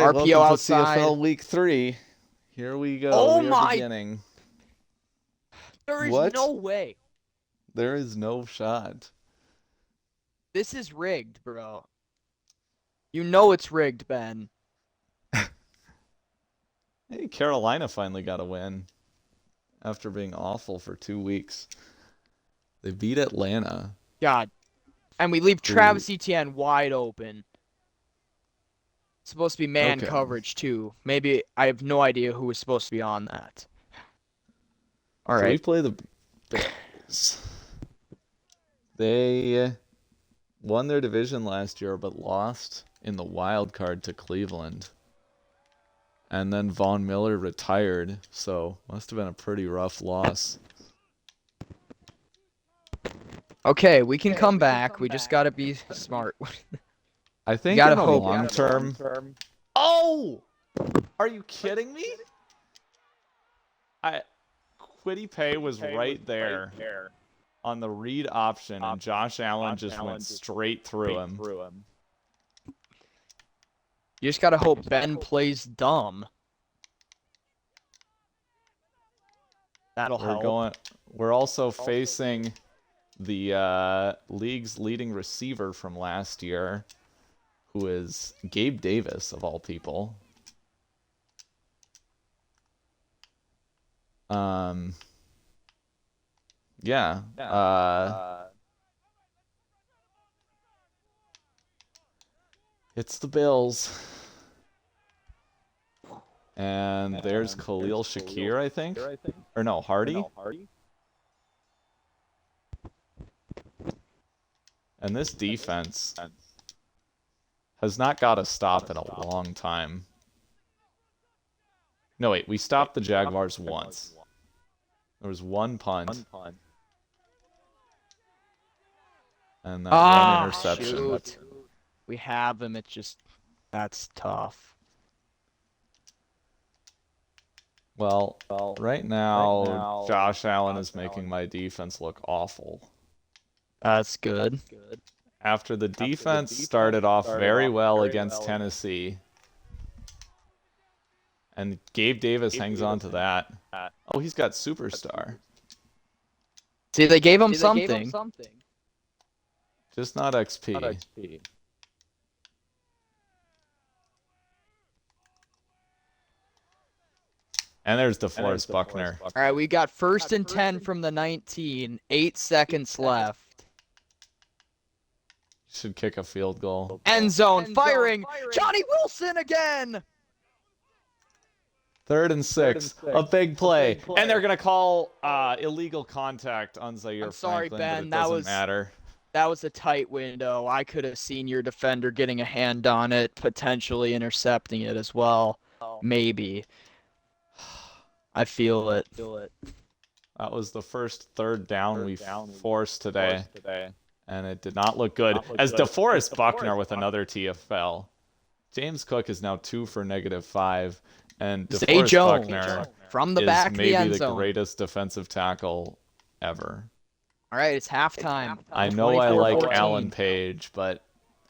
right, RPO welcome to outside. CFL Week 3. Here we go. Oh we are my! beginning. There is What? no way. There is no shot. This is rigged, bro. You know it's rigged, Ben. Hey, Carolina finally got a win after being awful for 2 weeks. They beat Atlanta. God. And we leave Travis Etienne wide open. It's supposed to be man coverage, too. Maybe I have no idea who was supposed to be on that. All So we right. play the Bills. They won their division last year, but lost in the wild card to Cleveland. And then Von Miller retired, so must have been a pretty rough loss. Okay, we can come back. We just gotta be smart. I think in the hope. long term. Oh! Are you kidding me? Quiddy Pay was right there on the read option, and Josh Allen just went straight through him. You just gotta hope Ben plays dumb. That'll help. We're also facing the league's leading receiver from last year, who is Gabe Davis, of all people. Yeah. It's the Bills. And there's Khalil Shakir, I think. Or no, Hardy. And this defense has not got a stop in a long time. No, wait, we stopped the Jaguars once. There was one punt. And then one interception. Shoot. We have him, it's just, that's tough. Well, right now, Josh Allen is making my defense look awful. That's good. After the defense started off very well against Tennessee, and Gabe Davis hangs on to that. Oh, he's got superstar. See, they gave him something. Just not XP. And there's DeForest Buckner. All right, we got 1st and 10 from the 19. 8 seconds left. Should kick a field goal. End zone, firing. Johnny Wilson again. 3rd and 6. A big play. And they're going to call illegal contact on Zaire I'm sorry, Franklin, Ben. but it doesn't matter. That was a tight window. I could have seen your defender getting a hand on it, potentially intercepting it as well. Maybe. I feel it. That was the first 3rd down we forced today. And it did not look good. As DeForest Buckner with another TFL. James Cook is now 2 for -5. And DeForest Buckner from the back is maybe of the end the zone. Greatest defensive tackle ever. All right, it's halftime. I know I like Alan Page, but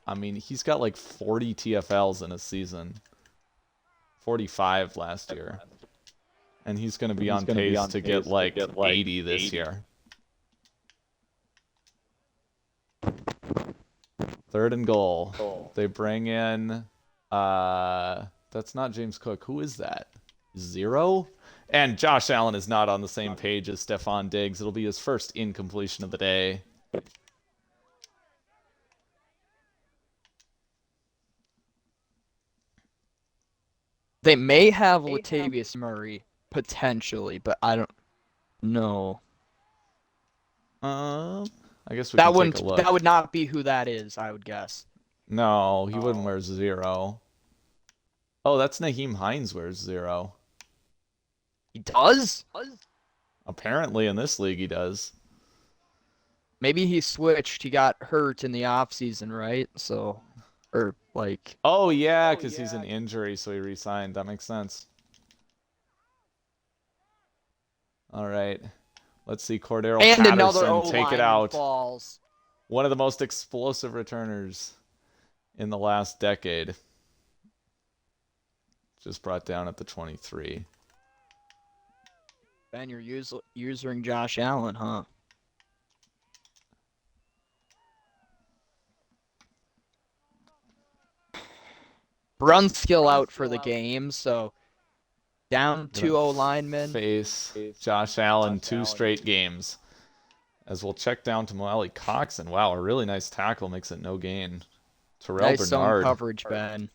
I mean, he's got like 40 TFLs in a season. 45 last year. And he's going to be on pace to get like 80 this year. 3rd and goal. They bring in that's not James Cook. Who is that? 0? And Josh Allen is not on the same page as Stephon Diggs. It'll be his first incompletion of the day. They may have Latavius Murray, potentially, but I don't know. I guess we can take a look. That would not be who that is, I would guess. No, he wouldn't wear 0. Oh, that's Naheem Hines wears 0. He does? Apparently in this league he does. Maybe he switched. He got hurt in the offseason, right? So, or like... Oh, yeah, because he's an injury, so he re-signed. That makes sense. All right. Let's see Cordero Patterson take it out. Falls. One of the most explosive returners in the last decade. just brought down at the 23. Ben, you're using Josh Allen, huh? Run skill out for the game, so down 2-0 linemen. Face Josh Allen 2 straight games. As we'll check down to Moali Cox, and wow, a really nice tackle makes it no gain. Terrell Nice zone Bernard. coverage, Ben.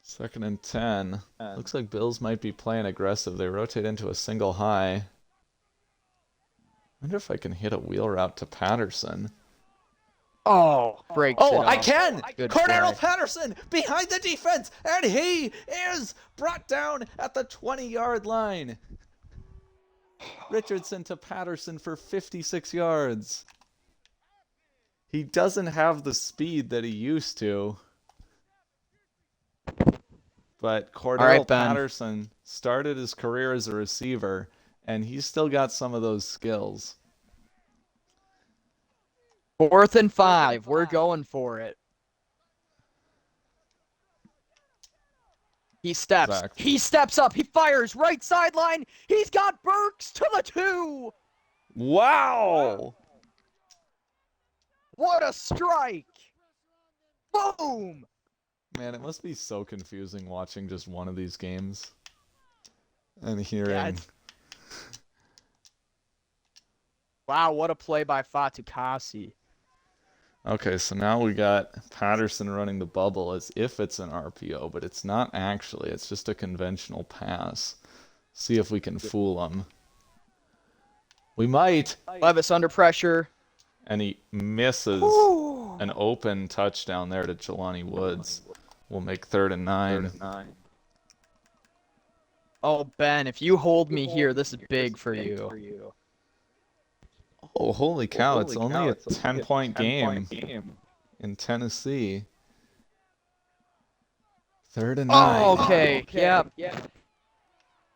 Second and 10. Looks like Bills might be playing aggressive. They rotate into a single high. Wonder if I can hit a wheel route to Patterson. Oh, breaks it I off. can! Good Cordero play. Patterson behind the defense, and he is brought down at the 20-yard line. Richardson to Patterson for 56 yards. He doesn't have the speed that he used to. But Cordero Patterson started his career as a receiver, and he's still got some of those skills. 4th and 5. We're going for it. He steps. Zach. He steps up. He fires right sideline. He's got Burks to the 2. Wow! What a strike! Boom! Man, it must be so confusing watching just one of these games and hearing. Yeah, wow, what a play by Fatukasi. Okay, so now we got Patterson running the bubble as if it's an RPO, but it's not actually. It's just a conventional pass. See if we can fool him. We might. Levis under pressure. And he misses an open touchdown there to Jelani Woods. We'll make 3rd and 9. Oh, Ben, if you hold me here, this is big for you. Oh, holy cow, it's only a 10-point game in Tennessee. 3rd and 9. Oh, okay. Yep.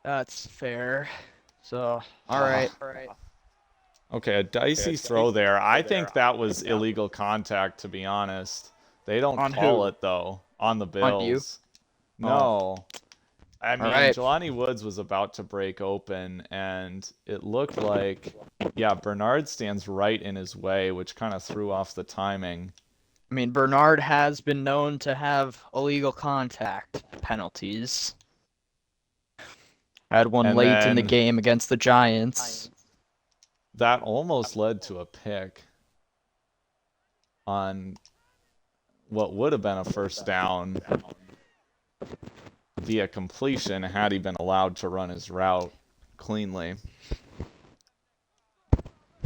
That's fair. So, all right. Okay, a dicey throw there. I think that was illegal contact, to be honest. They don't call it, though. On the Bills. On you? No. I mean, right. Jelani Woods was about to break open, and it looked like, yeah, Bernard stands right in his way, which kind of threw off the timing. I mean, Bernard has been known to have illegal contact penalties. Had one And late in the then- game against the Giants. That almost led to a pick on what would have been a first down via completion had he been allowed to run his route cleanly.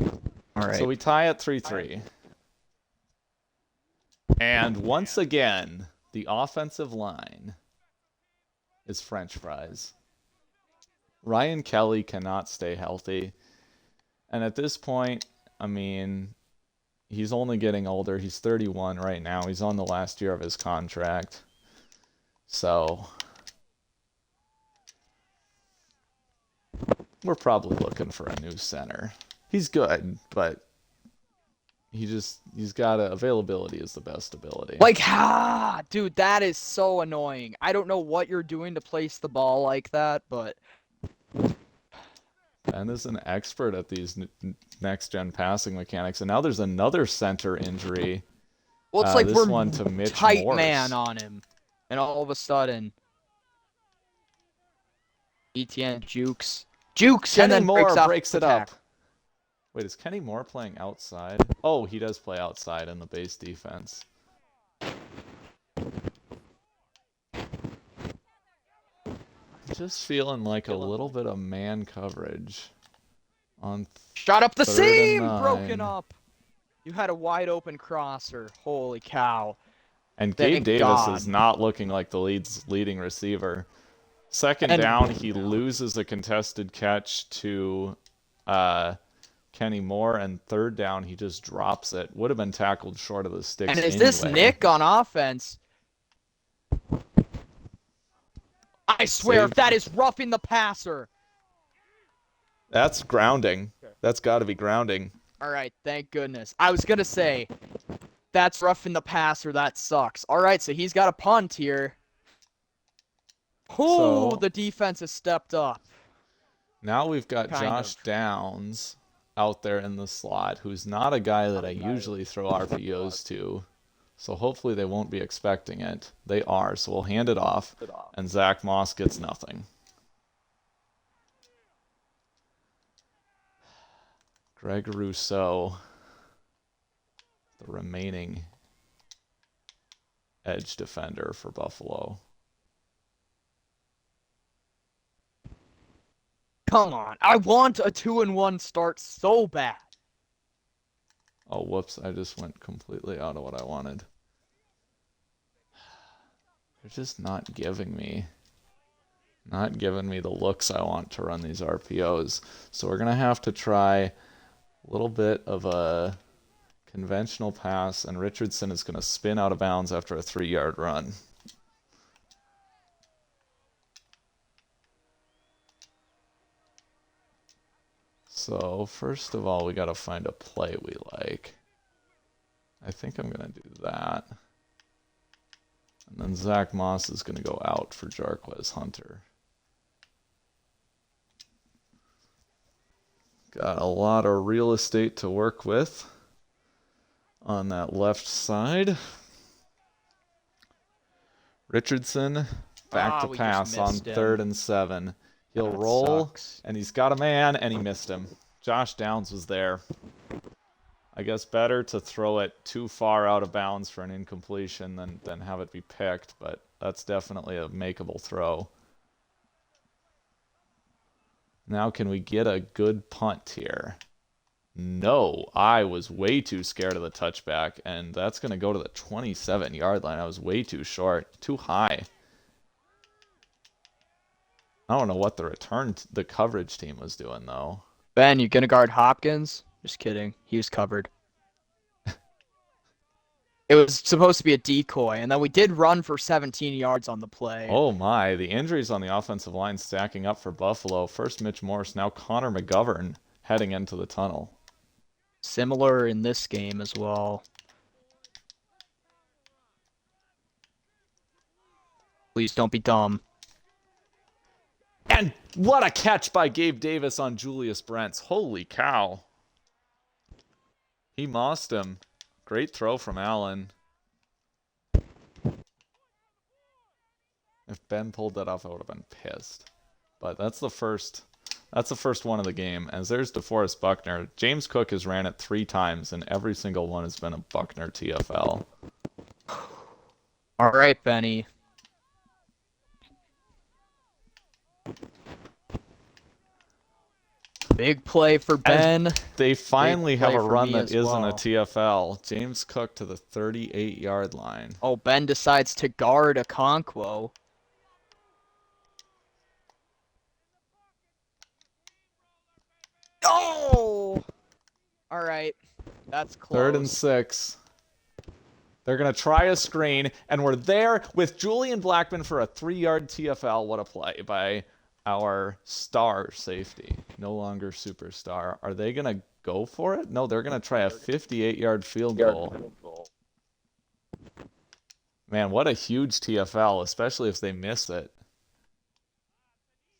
All right. So we tie at 3-3. And once again, the offensive line is French fries. Ryan Kelly cannot stay healthy. And at this point, I mean, he's only getting older. He's 31 right now. He's on the last year of his contract. So we're probably looking for a new center. He's good, but he's got availability is the best ability. Like, dude, that is so annoying. I don't know what you're doing to place the ball like that, but Ben is an expert at these next-gen passing mechanics, and now there's another center injury. well, it's like this we're one to Mitch tight Morse. man on him, and all of a sudden, ETN jukes, and Kenny then Moore breaks it the up. tackle. Wait, is Kenny Moore playing outside? Oh, he does play outside in the base defense. Just feeling like a little bit of man coverage on Shot up the 3rd and seam, 9. broken up. You had a wide open crosser. Holy cow. And Thank Gabe Davis God. is not looking like the leading receiver. Second down, he loses a contested catch to Kenny Moore, and 3rd down, he just drops it. Would have been tackled short of the sticks. And is anyway. this Nick on offense? I swear, if that is roughing the passer. That's grounding. That's got to be grounding. All right, thank goodness. I was gonna say that's rough in the passer. That sucks. All right, so he's got a punt here. Oh, So the defense has stepped up. now we've got Kind Josh of. Downs out there in the slot, who's not a guy that I usually throw RPOs to. So hopefully they won't be expecting it. They are, so we'll hand it off, and Zach Moss gets nothing. Greg Rousseau, the remaining edge defender for Buffalo. Come on, I want a 2-1 start so bad. Oh, whoops, I just went completely out of what I wanted. They're just not giving me the looks I want to run these RPOs. So we're going to have to try a little bit of a conventional pass, and Richardson is going to spin out of bounds after a 3-yard run. So first of all, we got to find a play we like. I think I'm going to do that. And then Zach Moss is going to go out for Jarquez Hunter. Got a lot of real estate to work with on that left side. Richardson back to pass on 3rd and 7. He'll roll, and he's got a man, and he missed him. Josh Downs was there. I guess better to throw it too far out of bounds for an incompletion than have it be picked, but that's definitely a makeable throw. Now can we get a good punt here? No, I was way too scared of the touchback, and that's going to go to the 27-yard line. I was way too short, too high. I don't know what the coverage team was doing, though. Ben, you gonna guard Hopkins? Just kidding. He was covered. It was supposed to be a decoy, and then we did run for 17 yards on the play. Oh my, the injuries on the offensive line stacking up for Buffalo. First Mitch Morse, now Connor McGovern heading into the tunnel. Similar in this game as well. Please don't be dumb. And what a catch by Gabe Davis on Julius Brents. Holy cow. He mossed him. Great throw from Allen. If Ben pulled that off, I would have been pissed. But that's the first one of the game. As there's DeForest Buckner. James Cook has ran it 3 times, and every single one has been a Buckner TFL. All right, Benny. Big play for Ben. And they finally have a run that isn't a TFL. James Cook to the 38-yard line. Oh, Ben decides to guard Okonkwo. Oh! All right. That's close. 3rd and 6. They're going to try a screen, and we're there with Julian Blackman for a 3-yard TFL. What a play by our star safety. No longer superstar. Are they going to go for it? No, they're going to try a 58-yard field goal. Man, what a huge TFL, especially if they miss it.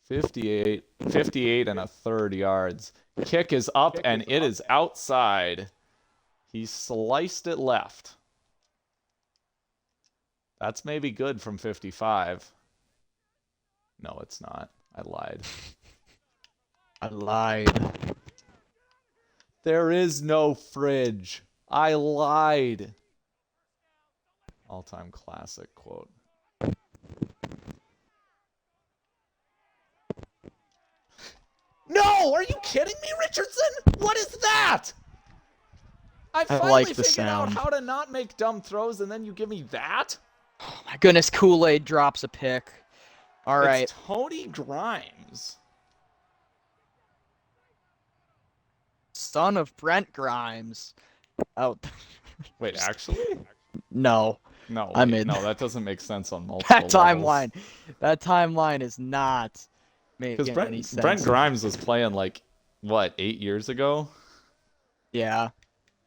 58 and a third yards. Kick is up, and it is outside. He sliced it left. That's maybe good from 55. No, it's not. I lied. I lied. There is no fridge. I lied. All-time classic quote. No! Are you kidding me, Richardson? What is that? I finally figured out how to not make dumb throws, and then you give me that? Oh my goodness, Kool-Aid drops a pick. All right. It's Tony Grimes. Son of Brent Grimes. Oh. Wait, actually? No. No, I mean, no, that doesn't make sense on multiple timeline. levels. That timeline is not making any sense. Brent Grimes was playing like what, 8 years ago? Yeah.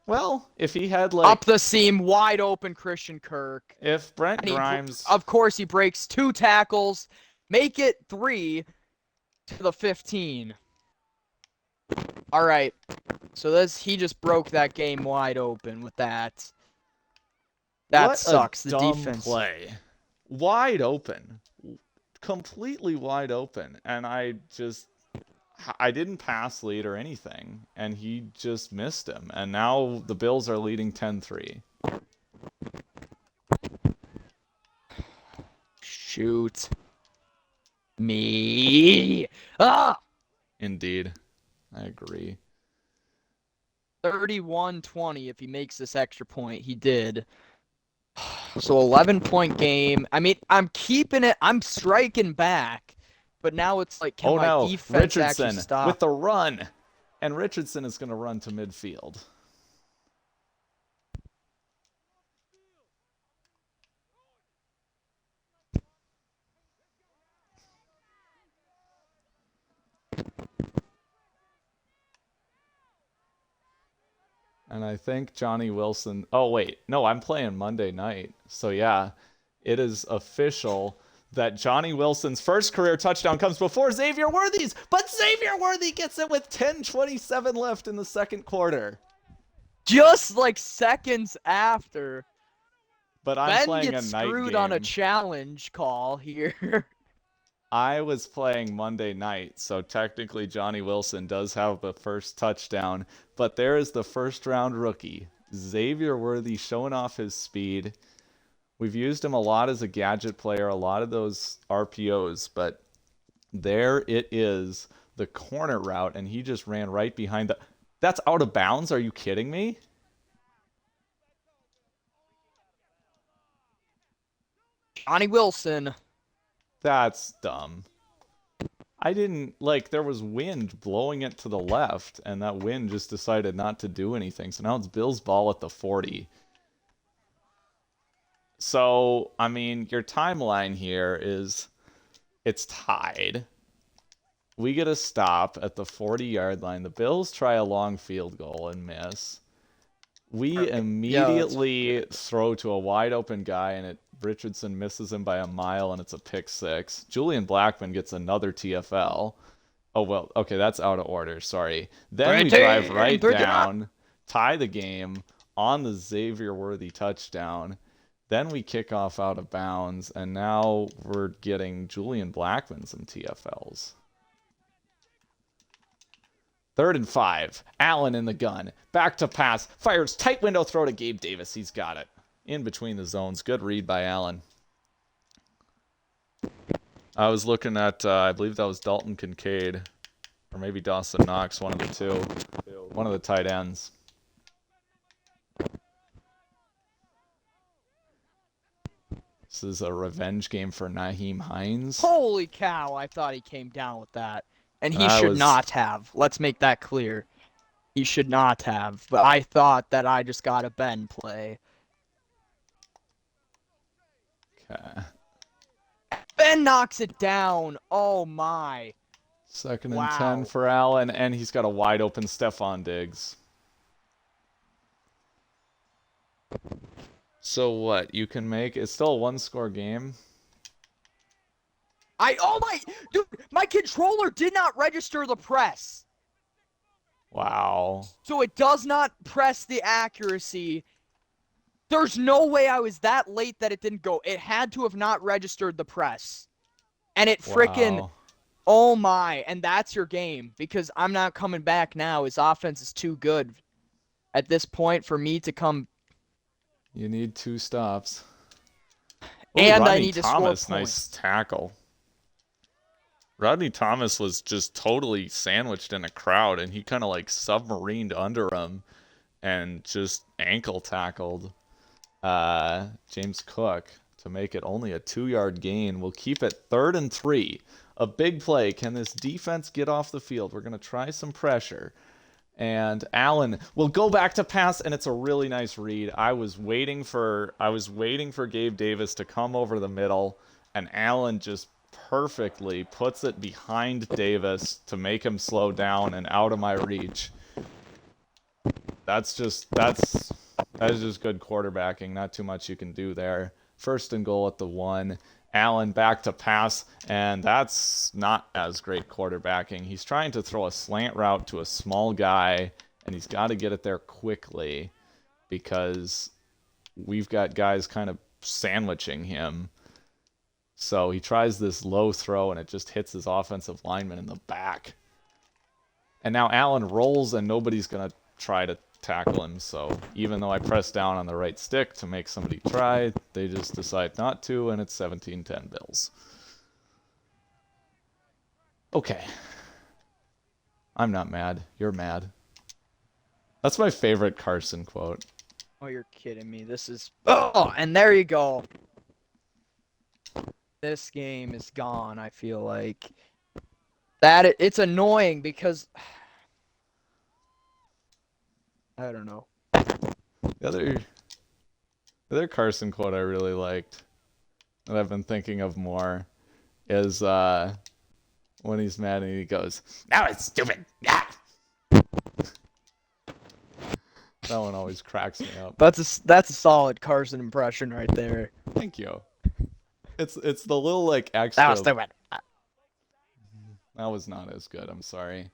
Well, if he had Up like, the seam, wide open Christian Kirk. if Brent And Grimes, of course, he breaks 2 tackles, make it 3 to the 15. All right. So he just broke that game wide open with that. That what a sucks. The dumb defense. play. Wide open. Completely wide open. And I didn't pass lead or anything. And he just missed him. And now the Bills are leading 10-3. Shoot. Me. Ah! Indeed. I agree. 31-20 if he makes this extra point. He did. So 11-point game. I mean, I'm keeping it. I'm striking back. But now it's like, can Oh my no, defense actually Richardson stop? with the run. And Richardson is going to run to midfield. And I think Johnny Wilson. Oh, wait. No, I'm playing Monday night. So, yeah, it is official that Johnny Wilson's first career touchdown comes before Xavier Worthy's. But Xavier Worthy gets it with 10:27 left in the second quarter. Just like seconds after. But I'm Ben playing a gets night screwed game. on a challenge call here. I was playing Monday night, so technically Johnny Wilson does have the first touchdown. But there is the first round rookie, Xavier Worthy, showing off his speed. We've used him a lot as a gadget player, a lot of those RPOs, but there it is, the corner route, and he just ran right behind the... That's out of bounds? Are you kidding me? Johnny Wilson. That's dumb. I didn't, like, there was wind blowing it to the left, and that wind just decided not to do anything. So now it's Bill's ball at the 40. So, I mean, your timeline here is it's tied. We get a stop at the 40-yard line. The Bills try a long field goal and miss. We immediately throw to a wide open guy, and Richardson misses him by a mile, and it's a pick six. Julian Blackman gets another TFL. Oh, well, okay, that's out of order. Sorry. Then we drive right down, tie the game on the Xavier Worthy touchdown. Then we kick off out of bounds, and now we're getting Julian Blackman some TFLs. 3rd and 5. Allen in the gun. Back to pass. Fires tight window throw to Gabe Davis. He's got it. In between the zones. Good read by Allen. I was looking at, I believe that was Dalton Kincaid. Or maybe Dawson Knox, one of the two. One of the tight ends. This is a revenge game for Nyheim Hines. Holy cow, I thought he came down with that. And he should not have. Let's make that clear. He should not have. But I thought that I just got a Ben play. Okay. Ben knocks it down. Oh my. 2nd and 10 for Allen, and he's got a wide open Stephon Diggs. So what? You can make it's still a 1-score game. Dude, my controller did not register the press. Wow. So it does not press the accuracy. There's no way I was that late that it didn't go. It had to have not registered the press. And it frickin', oh my, and that's your game. Because I'm not coming back now. His offense is too good at this point for me to come. You need 2 stops. Ooh, and Rodney I need Thomas, to score nice points. tackle. Rodney Thomas was just totally sandwiched in a crowd, and he kind of like submarined under him and just ankle tackled James Cook to make it only a 2-yard gain. We'll keep it 3rd and 3. A big play. Can this defense get off the field? We're going to try some pressure. And Allen will go back to pass, and it's a really nice read. I was waiting for Gabe Davis to come over the middle, and Allen just perfectly, puts it behind Davis to make him slow down and out of my reach. That is just good quarterbacking. Not too much you can do there. 1st and goal at the 1. Allen back to pass, and that's not as great quarterbacking. He's trying to throw a slant route to a small guy, and he's got to get it there quickly because we've got guys kind of sandwiching him. So he tries this low throw, and it just hits his offensive lineman in the back. And now Allen rolls, and nobody's going to try to tackle him. So even though I press down on the right stick to make somebody try, they just decide not to, and it's 17-10 Bills. Okay. I'm not mad. You're mad. That's my favorite Carson quote. Oh, you're kidding me. This is... Oh, and there you go. This game is gone, I feel like. It's annoying because... I don't know. The other Carson quote I really liked that I've been thinking of more is when he's mad and he goes, "Now it's stupid." Yeah. That one always cracks me up. That's a solid Carson impression right there. Thank you. It's the little like extra. That was stupid. That was not as good. I'm sorry.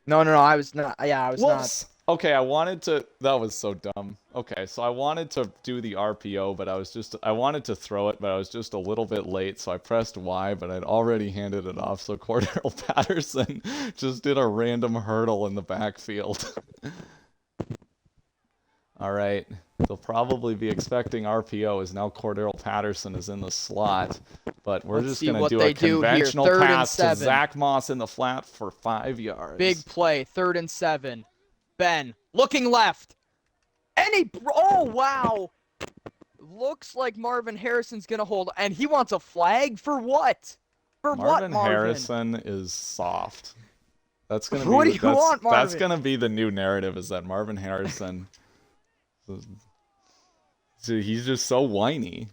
No, I was not. Yeah, I was Whoops. not. Okay, I wanted to. That was so dumb. Okay, so I wanted to do the RPO, but I wanted to throw it, but I was just a little bit late, so I pressed Y, but I'd already handed it off. So Cordero Patterson just did a random hurdle in the backfield. All right, they'll probably be expecting RPO as now Cordero Patterson is in the slot, but we're just going to do a conventional pass to Zach Moss in the flat for 5 yards. Big play, 3rd and 7. Ben, looking left. Oh, wow. Looks like Marvin Harrison's going to hold, and he wants a flag for what? For what, Marvin? Marvin Harrison is soft. That's going to be what do you want, Marvin? That's going to be the new narrative, is that Marvin Harrison he's just so whiny.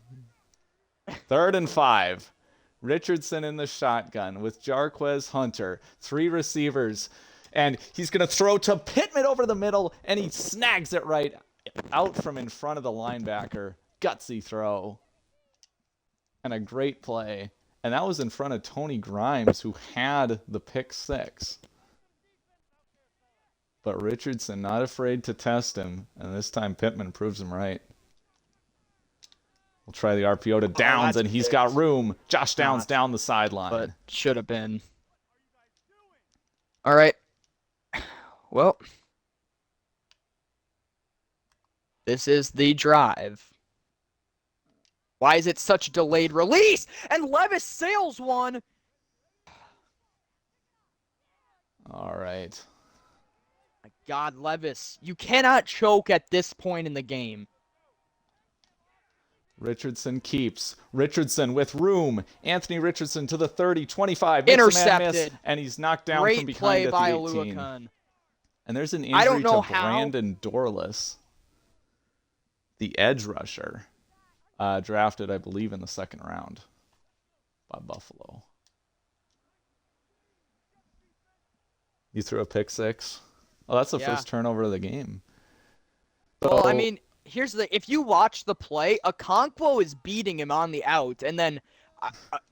3rd and 5. Richardson in the shotgun with Jarquez Hunter. 3 receivers. And he's going to throw to Pittman over the middle, and he snags it right out from in front of the linebacker. Gutsy throw. And a great play. And that was in front of Tony Grimes, who had the pick 6. But Richardson not afraid to test him, and this time Pittman proves him right. We'll try the RPO to Downs, and he's got room. Josh Downs down the sideline. But should have been. All right. Well, this is the drive. Why is it such delayed release? And Levis sails one. All right. My God, Levis, you cannot choke at this point in the game. Richardson keeps. Richardson with room. Anthony Richardson to the 30, 25. Intercepted. And he's knocked down Great from behind play at by the 18. Aluakun. And there's an injury to Brandon Dorless, the edge rusher, drafted, I believe, in the 2nd round by Buffalo. You threw a pick 6? Oh, that's the first turnover of the game. Well, I mean, here's the if you watch the play, Okonkwo is beating him on the out, and then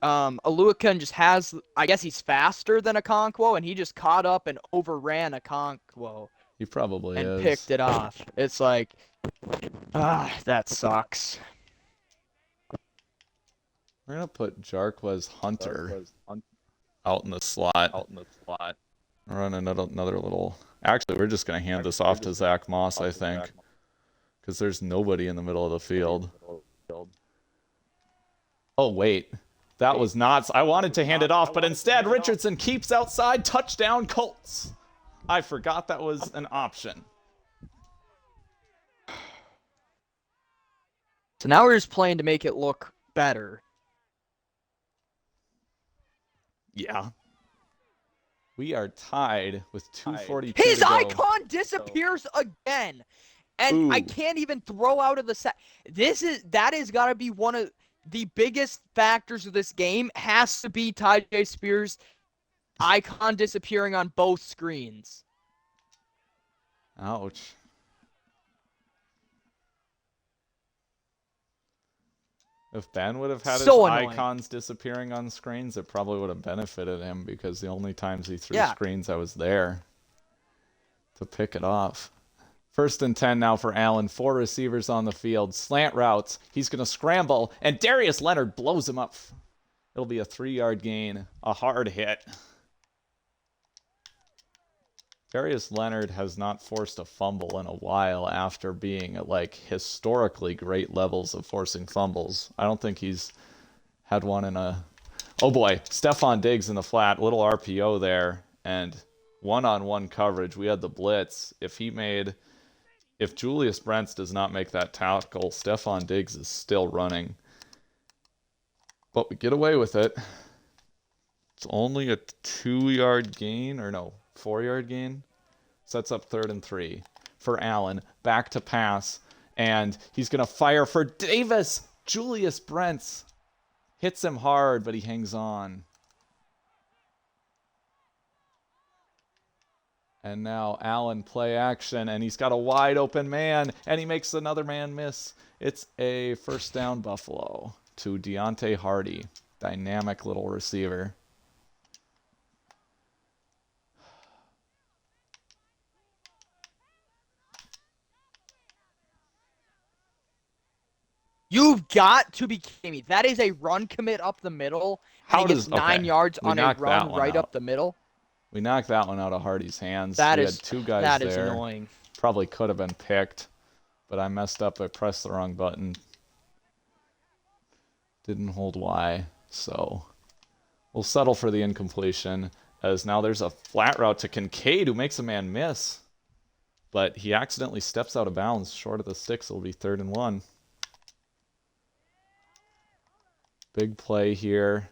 Aluakun just has, I guess he's faster than Okonkwo, and he just caught up and overran Okonkwo. He probably is. And picked it off. It's like, that sucks. We're going to put Jarquez Hunter out in the slot. Run another little... Actually, we're just going to hand this off to Zach Moss, I think. Because there's nobody in the middle of the field. Oh, wait. That was not... I wanted to hand it off, but instead Richardson keeps outside. Touchdown, Colts. I forgot that was an option. So now we're just playing to make it look better. Yeah. We are tied with 2:42 His to go. icon disappears again. And I can't even throw out of the set. That is got to be one of... the biggest factors of this game has to be Tyjae Spears' icon disappearing on both screens. Ouch. If Ben would have had his icons disappearing on screens, it probably would have benefited him because the only times he threw screens, I was there to pick it off. 1st and 10 now for Allen. 4 receivers on the field. Slant routes. He's going to scramble, and Darius Leonard blows him up. It'll be a 3-yard gain. A hard hit. Darius Leonard has not forced a fumble in a while after being at like historically great levels of forcing fumbles. I don't think he's had one in a... Oh boy, Stephon Diggs in the flat, little RPO there, and one-on-one coverage. We had the blitz. If Julius Brents does not make that tackle, Stephon Diggs is still running. But we get away with it. It's only a 2-yard gain, or no, 4-yard gain. Sets up 3rd and 3 for Allen. Back to pass, and he's going to fire for Davis. Julius Brents hits him hard, but he hangs on. And now Allen play action, and he's got a wide open man, and he makes another man miss. It's a 1st down Buffalo to Deontay Hardy. Dynamic little receiver. You've got to be kidding me. That is a run commit up the middle. And he gets 9 yards on a run right up the middle. We knocked that one out of Hardy's hands. We had 2 guys there. That is annoying. Probably could have been picked, but I messed up. I pressed the wrong button. Didn't hold Y, so we'll settle for the incompletion, as now there's a flat route to Kincaid, who makes a man miss, but he accidentally steps out of bounds short of the sticks. It'll be 3rd and 1. Big play here.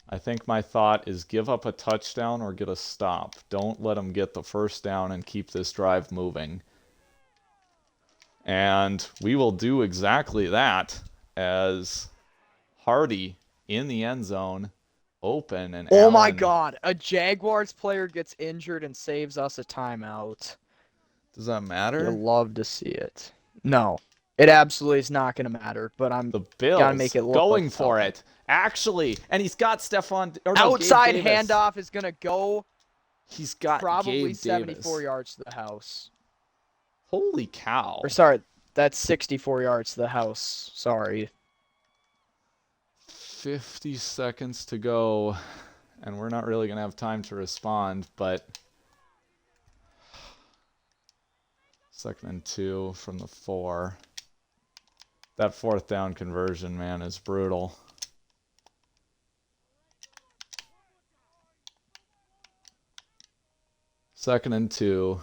I think my thought is give up a touchdown or get a stop. Don't let them get the 1st down and keep this drive moving. And we will do exactly that, as Hardy in the end zone, open, and Allen... my God, a Jaguars player gets injured and saves us a timeout. Does that matter? You'll love to see it. No, it absolutely is not going to matter, but I'm the Bills gotta make it look going like for it. Actually, and he's got Stephon... outside handoff is going to go. He's got probably Gabe 74 Davis. Yards to the house. Holy cow. Or sorry, that's 64 yards to the house. Sorry. 50 seconds to go, and we're not really going to have time to respond, but 2nd and 2 from the 4. That 4th down conversion, man, is brutal. Second and 2.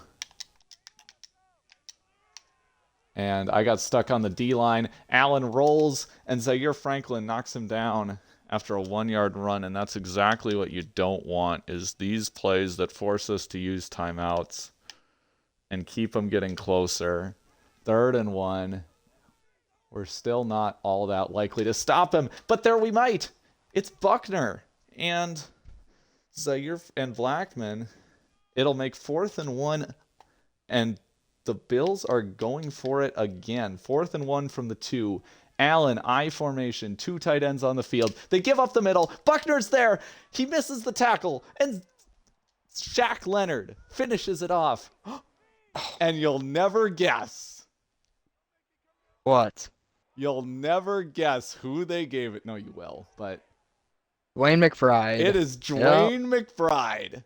And I got stuck on the D-line. Allen rolls, and Zaire Franklin knocks him down after a 1-yard run, and that's exactly what you don't want, is these plays that force us to use timeouts and keep them getting closer. 3rd and 1. We're still not all that likely to stop him, but there we might. It's Buckner and Zaire and Blackman. It'll make 4th and 1, and the Bills are going for it again. 4th and 1 from the 2. Allen, I formation, 2 tight ends on the field. They give up the middle. Buckner's there. He misses the tackle, and Shaq Leonard finishes it off. And you'll never guess. What? You'll never guess who they gave it. No, you will, but... Dwayne McBride. It is Dwayne McBride.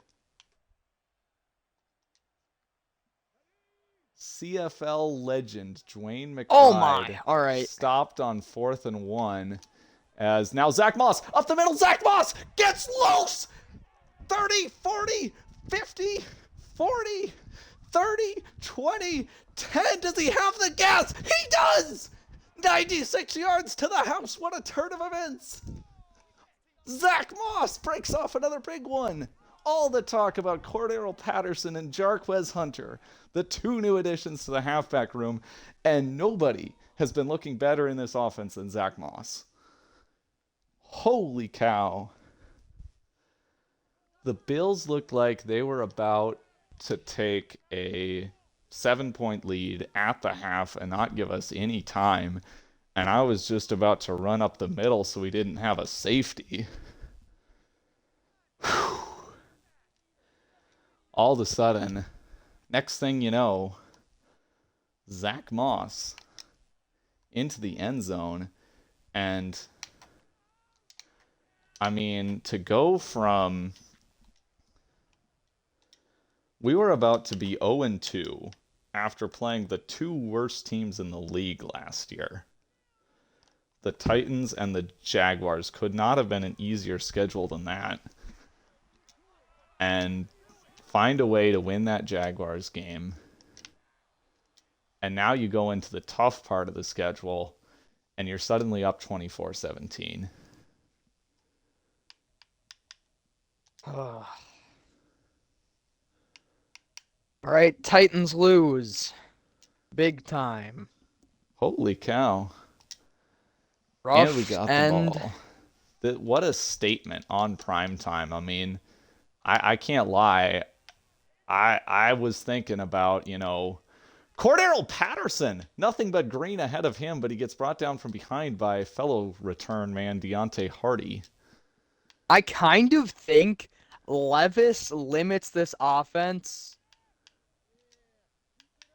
CFL legend Dwayne McBride. Oh my! All right. Stopped on 4th and 1, as now Zach Moss up the middle. Zach Moss gets loose. 30, 40, 50, 40, 30, 20, 10. Does he have the gas? He does. 96 yards to the house. What a turn of events. Zach Moss breaks off another big one. All the talk about Cordero Patterson and Jarquez Hunter, the 2 new additions to the halfback room, and nobody has been looking better in this offense than Zach Moss. Holy cow. The Bills looked like they were about to take a 7-point lead at the half and not give us any time. And I was just about to run up the middle so we didn't have a safety. All of a sudden, next thing you know, Zach Moss into the end zone. And I mean, to go from, we were about to be 0-2 after playing the two worst teams in the league last year. The Titans and the Jaguars could not have been an easier schedule than that. And find a way to win that Jaguars game. And now you go into the tough part of the schedule and you're suddenly up 24-17. All right, Titans lose. Big time. Holy cow. Rough and we got end. the ball. What a statement on prime time. I mean, I can't lie. I was thinking about, Cordero Patterson. Nothing but green ahead of him, but he gets brought down from behind by fellow return man Deontay Hardy. I kind of think Levis limits this offense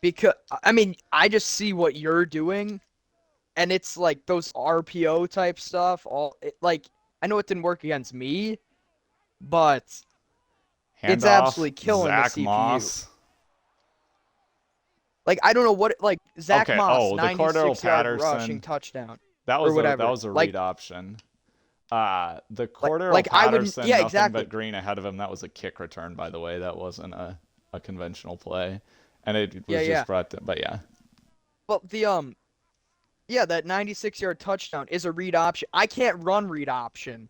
because, I mean, I just see what you're doing, and it's like those RPO type stuff. I know it didn't work against me, but it's Handoff, absolutely killing Zach the CPU. Moss. Like, I don't know what, Zach Okay, Moss, the Cordero 96-yard Patterson rushing touchdown. That or whatever. That was a read option. The Cordero Patterson, I wouldn't, nothing exactly. but green ahead of him. That was a kick return, by the way. That wasn't a conventional play, and it was just brought to. But yeah. Well, that 96-yard touchdown is a read option. I can't run read option.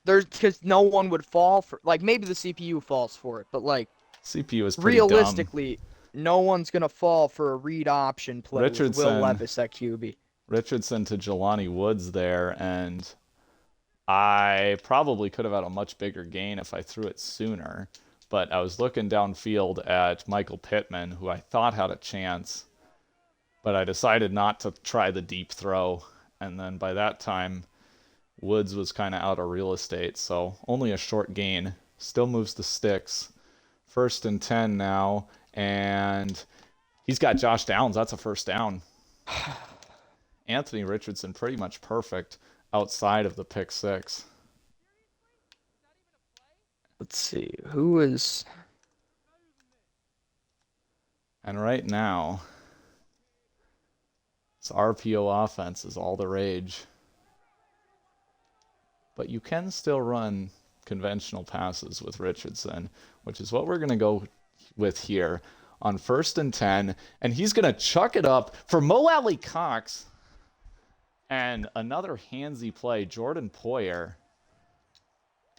Because no one would fall for, maybe the CPU falls for it, but CPU is pretty realistically, no one's gonna fall for a read option play with Will Levis at QB. Richardson to Jelani Woods there, and I probably could have had a much bigger gain if I threw it sooner. But I was looking downfield at Michael Pittman, who I thought had a chance, but I decided not to try the deep throw. And then by that time, Woods was kind of out of real estate, so only a short gain. Still moves the sticks. 1st and 10 now, and he's got Josh Downs. That's a first down. Anthony Richardson pretty much perfect outside of the pick six. Let's see, who is... And right now, this RPO offense is all the rage. But you can still run conventional passes with Richardson, which is what we're going to go with here on 1st and 10. And he's going to chuck it up for Mo Alley Cox. And another handsy play, Jordan Poyer.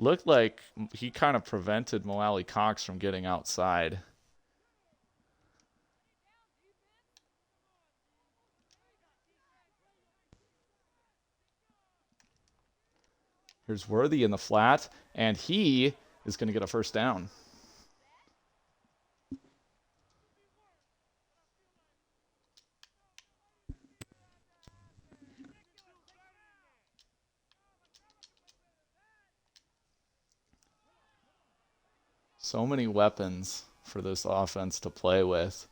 Looked like he kind of prevented Mo Alley Cox from getting outside. Here's Worthy in the flat, and he is going to get a first down. So many weapons for this offense to play with.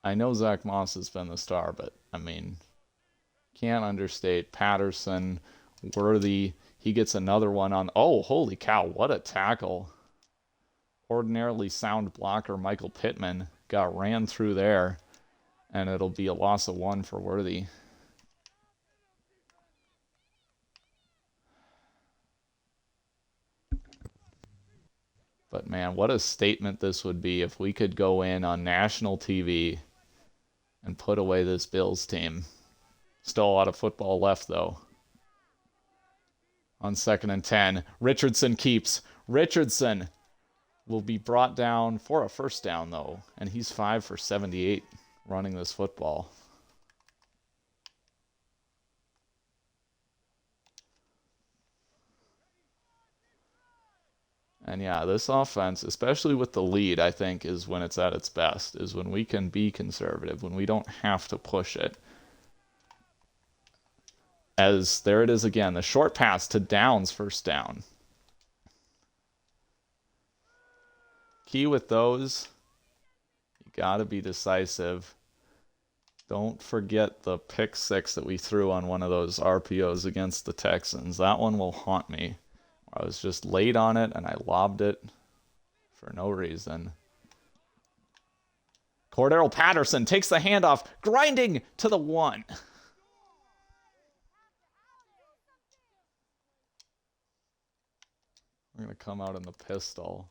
I know Zach Moss has been the star, but, I mean, can't understate Patterson, Worthy. He gets another one on. Oh, holy cow, what a tackle. Ordinarily sound blocker Michael Pittman got ran through there, and it'll be a loss of 1 for Worthy. But man, what a statement this would be if we could go in on national TV and put away this Bills team. Still a lot of football left, though. On 2nd and 10, Richardson keeps. Richardson will be brought down for a first down, though, and he's 5 for 78 running this football. And yeah, this offense, especially with the lead, I think is when it's at its best, is when we can be conservative, when we don't have to push it. As there it is again, the short pass to Downs, first down. Key with those, you got to be decisive. Don't forget the pick 6 that we threw on one of those RPOs against the Texans. That one will haunt me. I was just late on it, and I lobbed it for no reason. Cordero Patterson takes the handoff, grinding to the 1. We're going to come out in the pistol.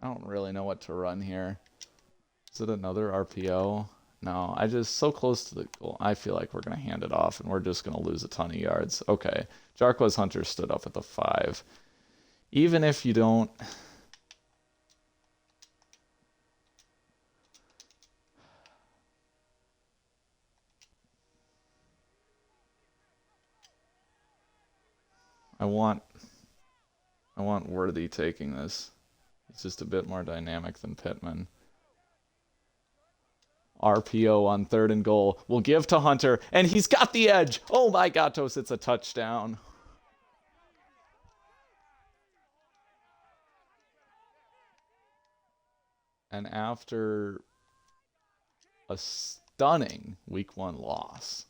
I don't really know what to run here. Is it another RPO? No, I just so close to the goal. I feel like we're going to hand it off, and we're just going to lose a ton of yards. Okay, Jarquez Hunter stood up at the 5. Even if you don't... I want Worthy taking this. He's just a bit more dynamic than Pittman. RPO on 3rd and goal. We'll give to Hunter, and he's got the edge. Oh my gatos, it's a touchdown. And after a stunning Week 1 loss,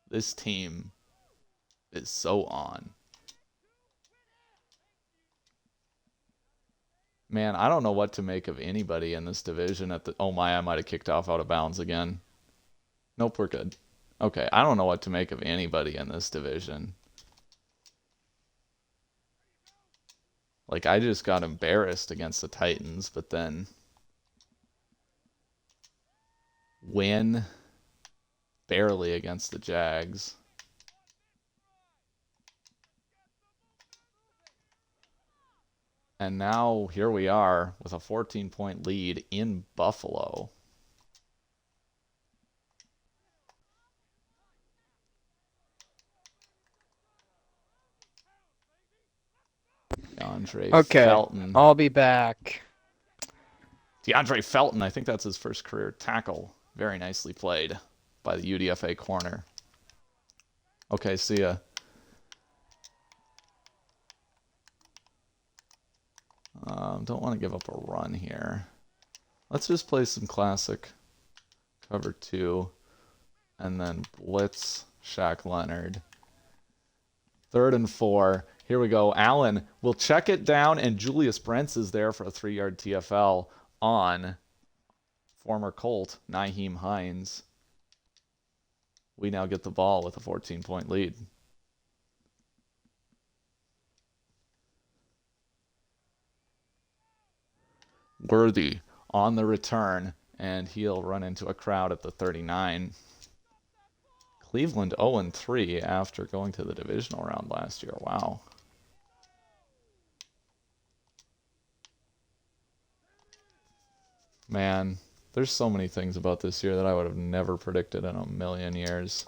this team is so on. Man, I don't know what to make of anybody in this division at the... Oh my, I might have kicked off out of bounds again. Nope, we're good. Okay, I don't know what to make of anybody in this division. Like, I just got embarrassed against the Titans, but then win barely against the Jags. And now here we are with a 14-point lead in Buffalo. DeAndre Felton. I'll be back. DeAndre Felton, I think that's his first career tackle. Very nicely played by the UDFA corner. Okay, see ya. Don't want to give up a run here. Let's just play some classic cover 2 and then blitz Shaq Leonard. 3rd and 4. Here we go. Allen will check it down, and Julius Brents is there for a 3-yard TFL on former Colt Nyheim Hines. We now get the ball with a 14-point lead. Worthy on the return, and he'll run into a crowd at the 39. Cleveland 0-3 after going to the divisional round last year. Wow. Man, there's so many things about this year that I would have never predicted in a million years.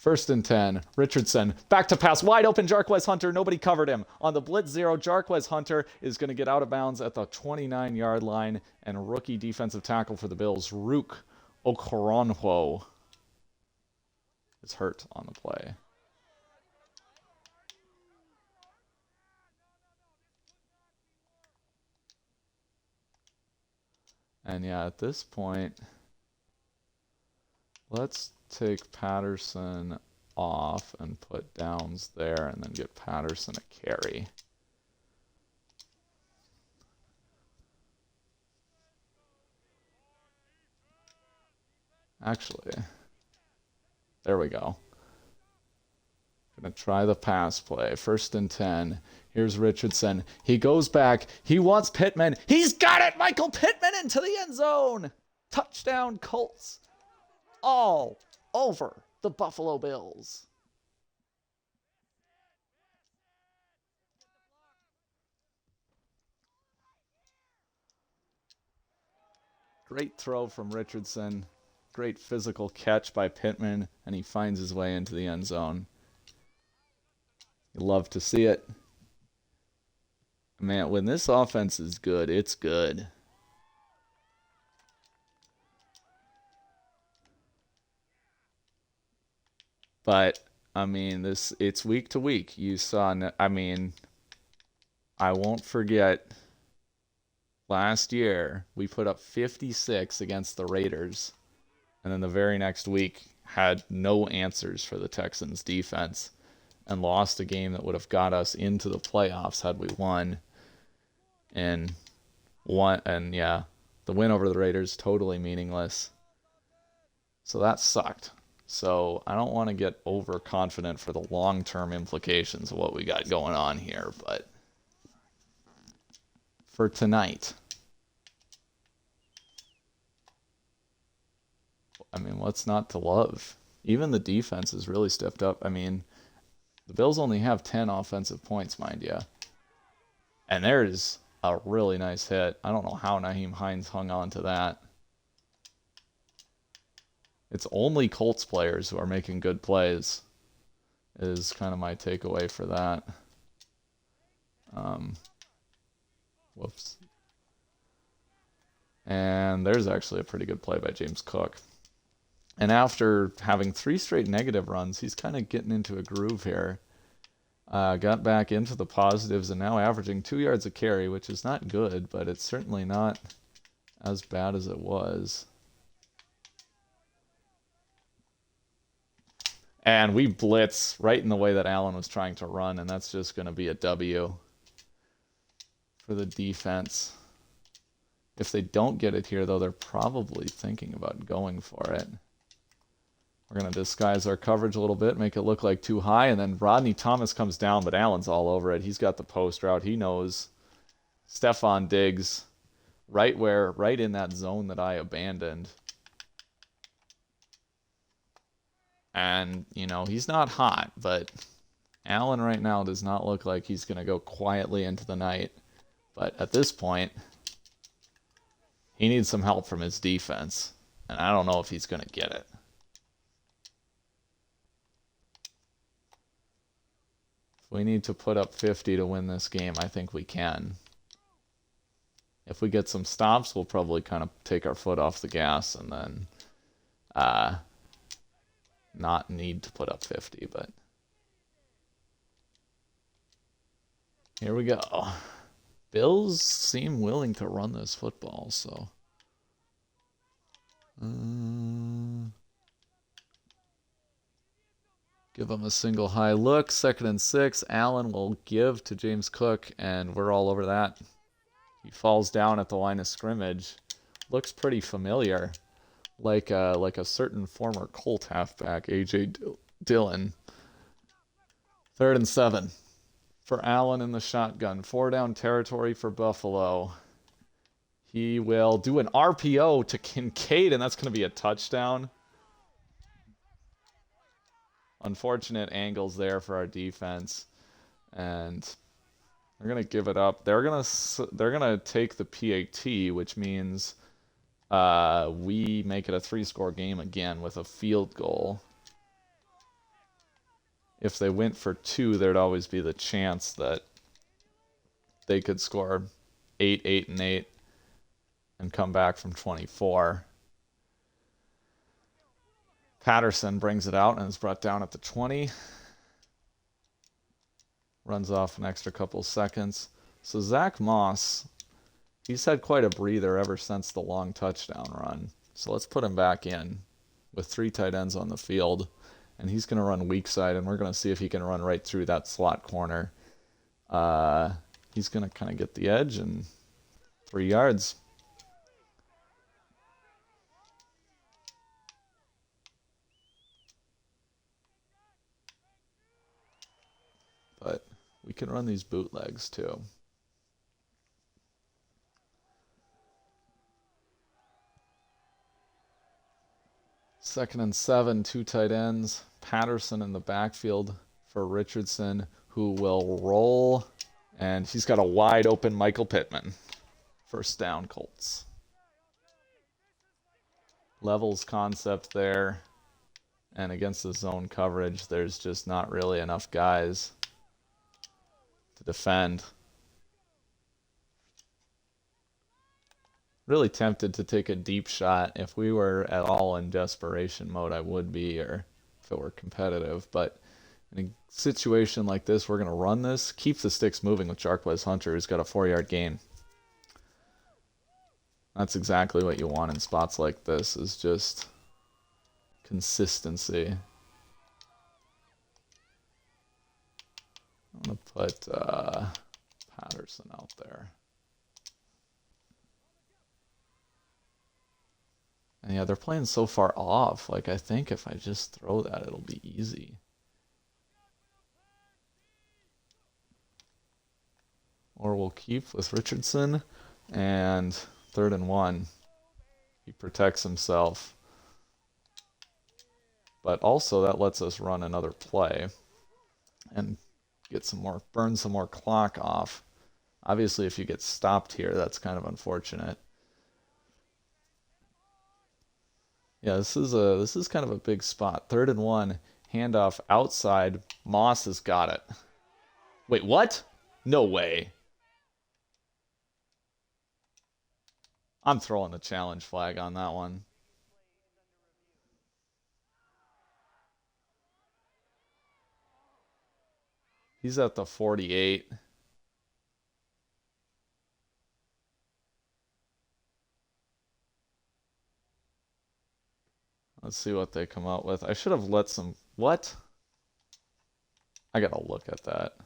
1st and 10. Richardson back to pass. Wide open. Jarquez Hunter. Nobody covered him. On the blitz 0, Jarquez Hunter is going to get out of bounds at the 29-yard line. And rookie defensive tackle for the Bills, Rook Okoronkwo, is hurt on the play. And yeah, at this point, let's take Patterson off and put Downs there and then get Patterson a carry. Actually, there we go. Gonna try the pass play. 1st and 10. Here's Richardson. He goes back. He wants Pittman. He's got it! Michael Pittman into the end zone! Touchdown Colts. All over the Buffalo Bills. Great throw from Richardson. Great physical catch by Pittman, and he finds his way into the end zone. You love to see it. Man, when this offense is good, it's good. But, I mean, it's week to week. You saw, I mean, I won't forget last year we put up 56 against the Raiders, and then the very next week had no answers for the Texans defense and lost a game that would have got us into the playoffs had we won. And yeah, the win over the Raiders totally meaningless. So that sucked. So I don't want to get overconfident for the long-term implications of what we got going on here, but for tonight, I mean, what's not to love? Even the defense has really stepped up. I mean, the Bills only have 10 offensive points, mind you. And there's a really nice hit. I don't know how Nyheim Hines hung on to that. It's only Colts players who are making good plays, is kind of my takeaway for that. Whoops. And there's actually a pretty good play by James Cook. And after having 3 straight negative runs, he's kind of getting into a groove here. Got back into the positives and now averaging 2 yards a carry, which is not good, but it's certainly not as bad as it was. And we blitz right in the way that Allen was trying to run, and that's just going to be a W for the defense. If they don't get it here, though, they're probably thinking about going for it. We're going to disguise our coverage a little bit, make it look like too high, and then Rodney Thomas comes down, but Allen's all over it. He's got the post route. He knows Stephon Diggs right in that zone that I abandoned. And, you know, he's not hot, but Allen right now does not look like he's going to go quietly into the night. But at this point, he needs some help from his defense, and I don't know if he's going to get it. If we need to put up 50 to win this game, I think we can. If we get some stops, we'll probably kind of take our foot off the gas and then not need to put up 50, but here we go. Bills seem willing to run this football, so give them a single high look. 2nd and 6. Allen will give to James Cook, and we're all over that. He falls down at the line of scrimmage. Looks pretty familiar. Like a certain former Colt halfback, A.J. Dillon. 3rd and 7 for Allen in the shotgun. 4-down territory for Buffalo. He will do an RPO to Kincaid, and that's going to be a touchdown. Unfortunate angles there for our defense, and they're going to give it up. They're going to take the PAT, which means we make it a 3-score game again with a field goal. If they went for 2, there'd always be the chance that they could score 8, 8, and 8 and come back from 24. Patterson brings it out and is brought down at the 20. Runs off an extra couple seconds. So Zach Moss, he's had quite a breather ever since the long touchdown run. So let's put him back in with 3 tight ends on the field. And he's going to run weak side, and we're going to see if he can run right through that slot corner. He's going to kind of get the edge, and 3 yards. But we can run these bootlegs too. Second and 7, 2 tight ends. Patterson in the backfield for Richardson, who will roll. And he's got a wide open Michael Pittman. 1st down, Colts. Levels concept there. And against the zone coverage, there's just not really enough guys to defend. Really tempted to take a deep shot. If we were at all in desperation mode, I would be, or if it were competitive. But in a situation like this, we're going to run this. Keep the sticks moving with Jarquez Hunter, who's got a 4-yard gain. That's exactly what you want in spots like this, is just consistency. I'm going to put Patterson out there. And yeah, they're playing so far off. Like, I think if I just throw that, it'll be easy. Or we'll keep with Richardson, and 3rd and 1. He protects himself. But also that lets us run another play and get some more, burn some more clock off. Obviously, if you get stopped here, that's kind of unfortunate. Yeah, this is kind of a big spot. 3rd and 1, handoff outside. Moss has got it. Wait, what? No way. I'm throwing the challenge flag on that one. He's at the 48. Let's see what they come out with. I should have let some... What? I gotta look at that.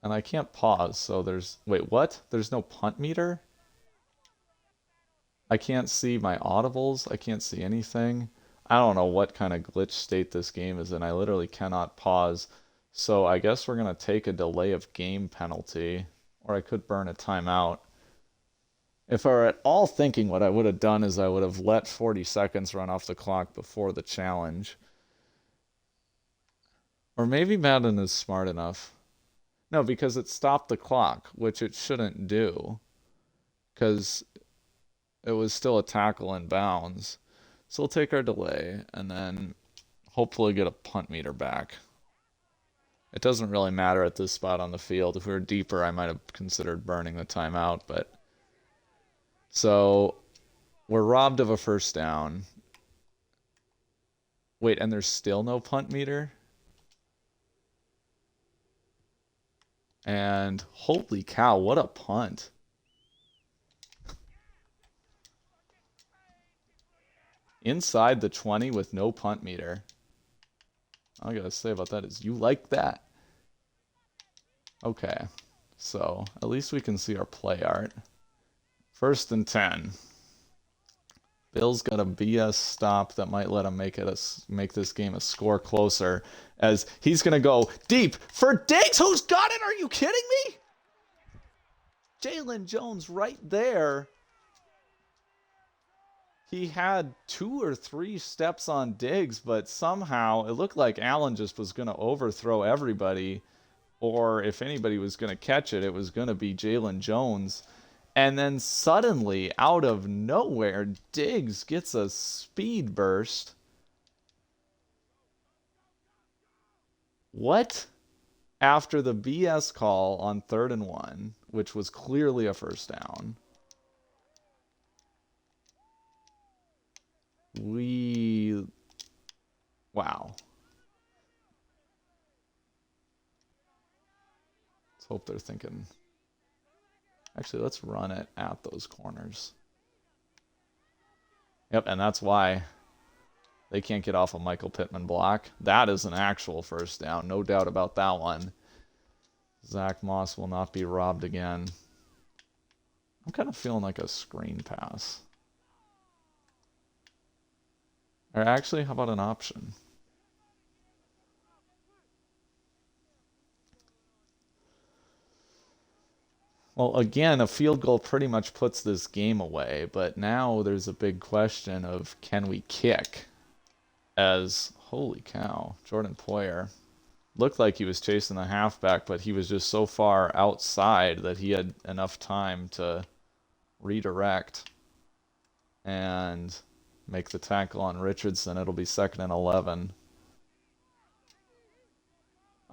And I can't pause, so there's... Wait, what? There's no punt meter? I can't see my audibles. I can't see anything. I don't know what kind of glitch state this game is in. I literally cannot pause. So I guess we're going to take a delay of game penalty. Or I could burn a timeout. If I were at all thinking, what I would have done is I would have let 40 seconds run off the clock before the challenge. Or maybe Madden is smart enough. No, because it stopped the clock, which it shouldn't do. Because it was still a tackle in bounds. So we'll take our delay and then hopefully get a punt meter back. It doesn't really matter at this spot on the field. If we were deeper, I might have considered burning the timeout, but... So, we're robbed of a first down. Wait, and there's still no punt meter? And holy cow, what a punt. Inside the 20 with no punt meter. All I gotta say about that is you like that. Okay, so at least we can see our play art. 1st and 10. Bill's got a BS stop that might let him make this game a score closer, as he's gonna go deep for Diggs, who's got it. Are you kidding me? Jalen Jones right there. He had 2 or 3 steps on Diggs, but somehow it looked like Allen just was going to overthrow everybody, or if anybody was going to catch it, it was going to be Jalen Jones. And then suddenly, out of nowhere, Diggs gets a speed burst. What? After the BS call on 3rd and 1, which was clearly a first down. Wow. Let's hope they're thinking. Actually, let's run it at those corners. Yep, and that's why they can't get off a Michael Pittman block. That is an actual first down, no doubt about that one. Zach Moss will not be robbed again. I'm kind of feeling like a screen pass. Or actually, how about an option? Well, again, a field goal pretty much puts this game away, but now there's a big question of can we kick? As, holy cow, Jordan Poyer looked like he was chasing the halfback, but he was just so far outside that he had enough time to redirect and make the tackle on Richardson. It'll be 2nd and 11.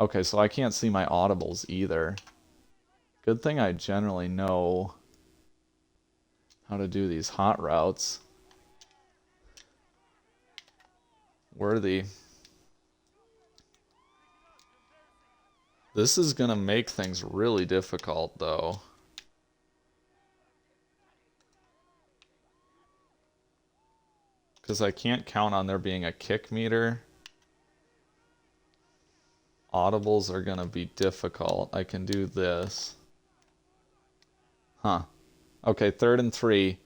Okay, so I can't see my audibles either. Good thing I generally know how to do these hot routes. Worthy. This is going to make things really difficult, though. Because I can't count on there being a kick meter. Audibles are going to be difficult. I can do this. Huh. Okay, 3rd and 3.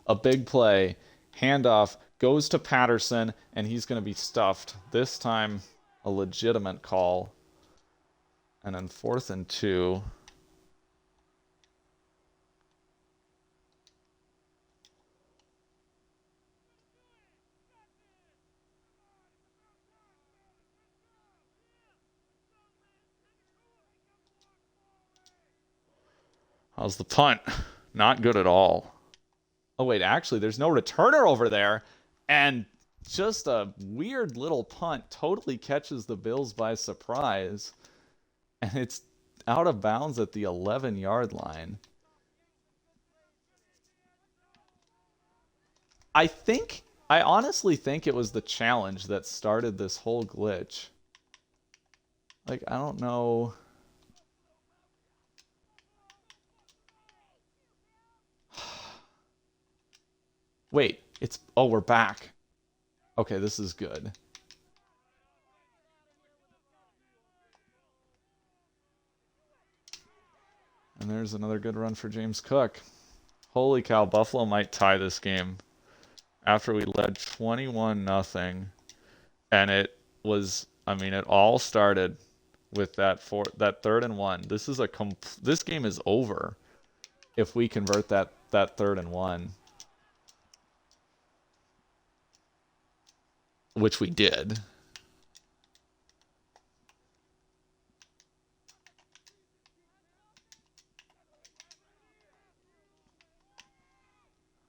A big play. Handoff goes to Patterson, and he's going to be stuffed. This time, a legitimate call. And then 4th and 2. How's the punt? Not good at all. Oh, wait, actually, there's no returner over there. And just a weird little punt totally catches the Bills by surprise. And it's out of bounds at the 11-yard line. I honestly think it was the challenge that started this whole glitch. Like, I don't know. Wait, oh, we're back. Okay, this is good. And there's another good run for James Cook. Holy cow, Buffalo might tie this game. After we led 21-0. And it was, I mean, it all started with that 3rd and 1. This game is over if we convert that 3rd and 1. Which we did.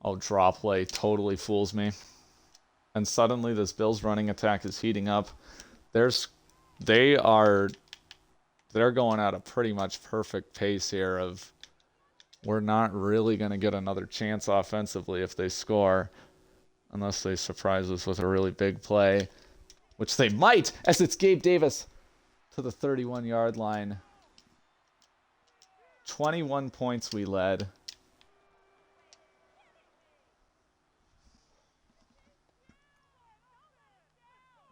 Oh, draw play totally fools me. And suddenly this Bills running attack is heating up. They're going at a pretty much perfect pace here of we're not really going to get another chance offensively if they score. Unless they surprise us with a really big play. Which they might, as it's Gabe Davis to the 31-yard line. 21 points we led.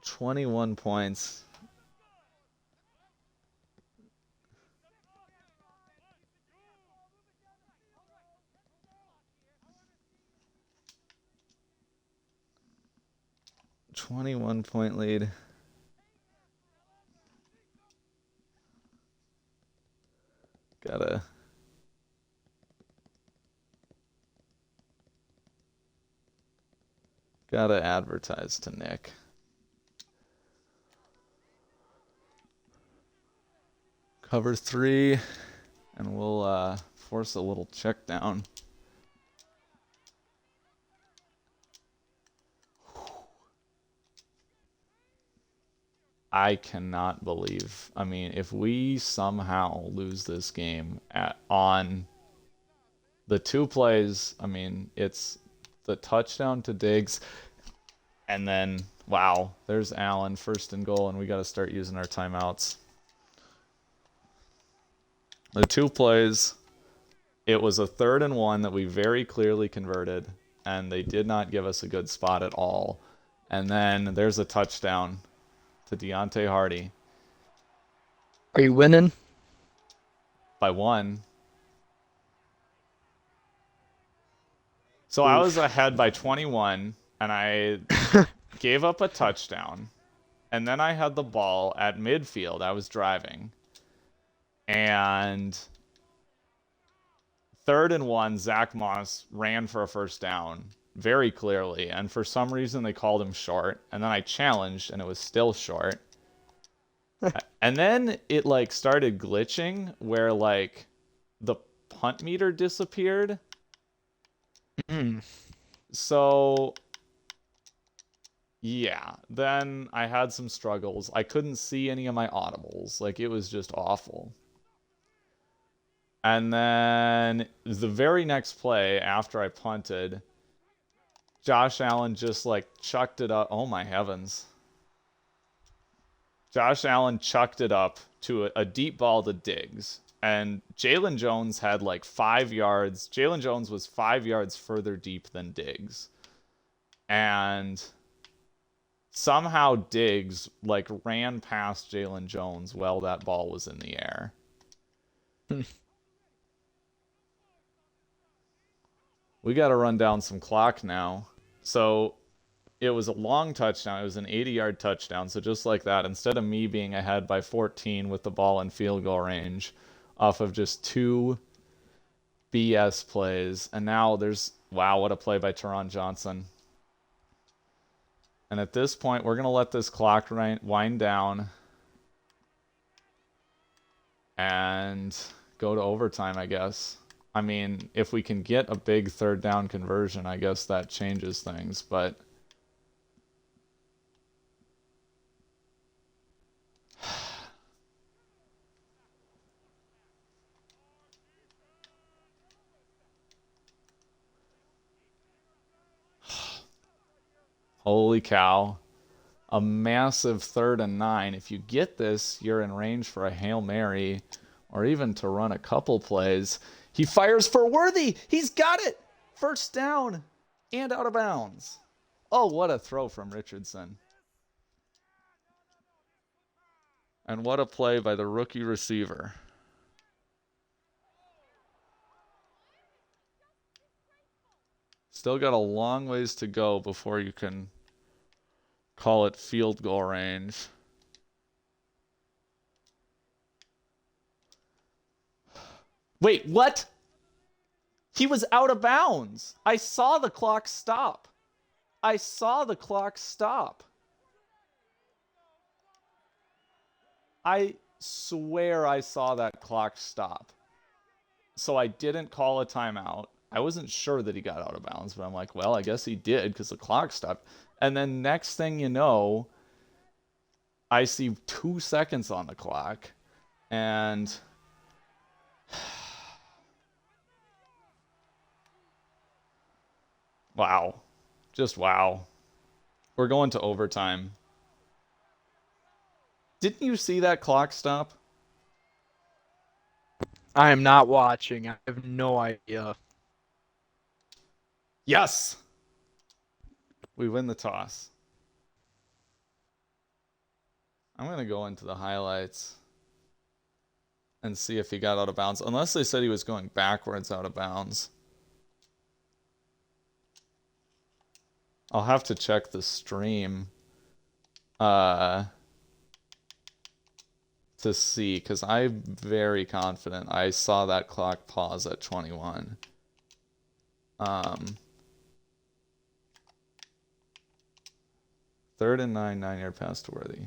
$21 points. $21-point lead. Gotta advertise to Nick. Cover 3, and we'll force a little check down. I cannot believe. I mean, if we somehow lose this game on the 2 plays, I mean, it's the touchdown to Diggs, and then, wow, there's Allen, 1st and goal, and we got to start using our timeouts. The 2 plays, it was a 3rd and 1 that we very clearly converted, and they did not give us a good spot at all. And then there's a touchdown to Deontay Hardy. Are you winning? By 1. So I was ahead by 21, and I gave up a touchdown. And then I had the ball at midfield. I was driving. And 3rd and 1, Zach Moss ran for a 1st down very clearly. And for some reason, they called him short. And then I challenged, and it was still short. And then it, like, started glitching where, like, the punt meter disappeared. Mm. So, yeah, then I had some struggles. I couldn't see any of my audibles. Like, it was just awful. And then the very next play after I punted, Josh Allen just like chucked it up. Oh my heavens. Josh Allen chucked it up to a deep ball to Diggs. And Jalen Jones had like 5 yards. Jalen Jones was 5 yards further deep than Diggs. And somehow Diggs like ran past Jalen Jones while that ball was in the air. We got to run down some clock now. So it was a long touchdown. It was an 80-yard touchdown. So just like that, instead of me being ahead by 14 with the ball in field goal range off of just 2 BS plays, and now there's, wow, what a play by Teron Johnson. And at this point, we're going to let this clock wind down and go to overtime, I guess. I mean, if we can get a big third down conversion, I guess that changes things, but holy cow. A massive 3rd and 9. If you get this, you're in range for a Hail Mary or even to run a couple plays. He fires for Worthy. He's got it. First down and out of bounds. Oh, what a throw from Richardson. And what a play by the rookie receiver. Still got a long ways to go before you can call it field goal range. Wait, what? He was out of bounds. I saw the clock stop. I saw the clock stop. I swear I saw that clock stop. So I didn't call a timeout. I wasn't sure that he got out of bounds, but I'm like, well, I guess he did because the clock stopped. And then next thing you know, I see 2 seconds on the clock. And wow. Just wow. We're going to overtime. Didn't you see that clock stop? I am not watching. I have no idea. Yes! We win the toss. I'm going to go into the highlights and see if he got out of bounds. Unless they said he was going backwards out of bounds. I'll have to check the stream to see, because I'm very confident I saw that clock pause at 21. 3rd and 9, 9-yard pass to Worthy.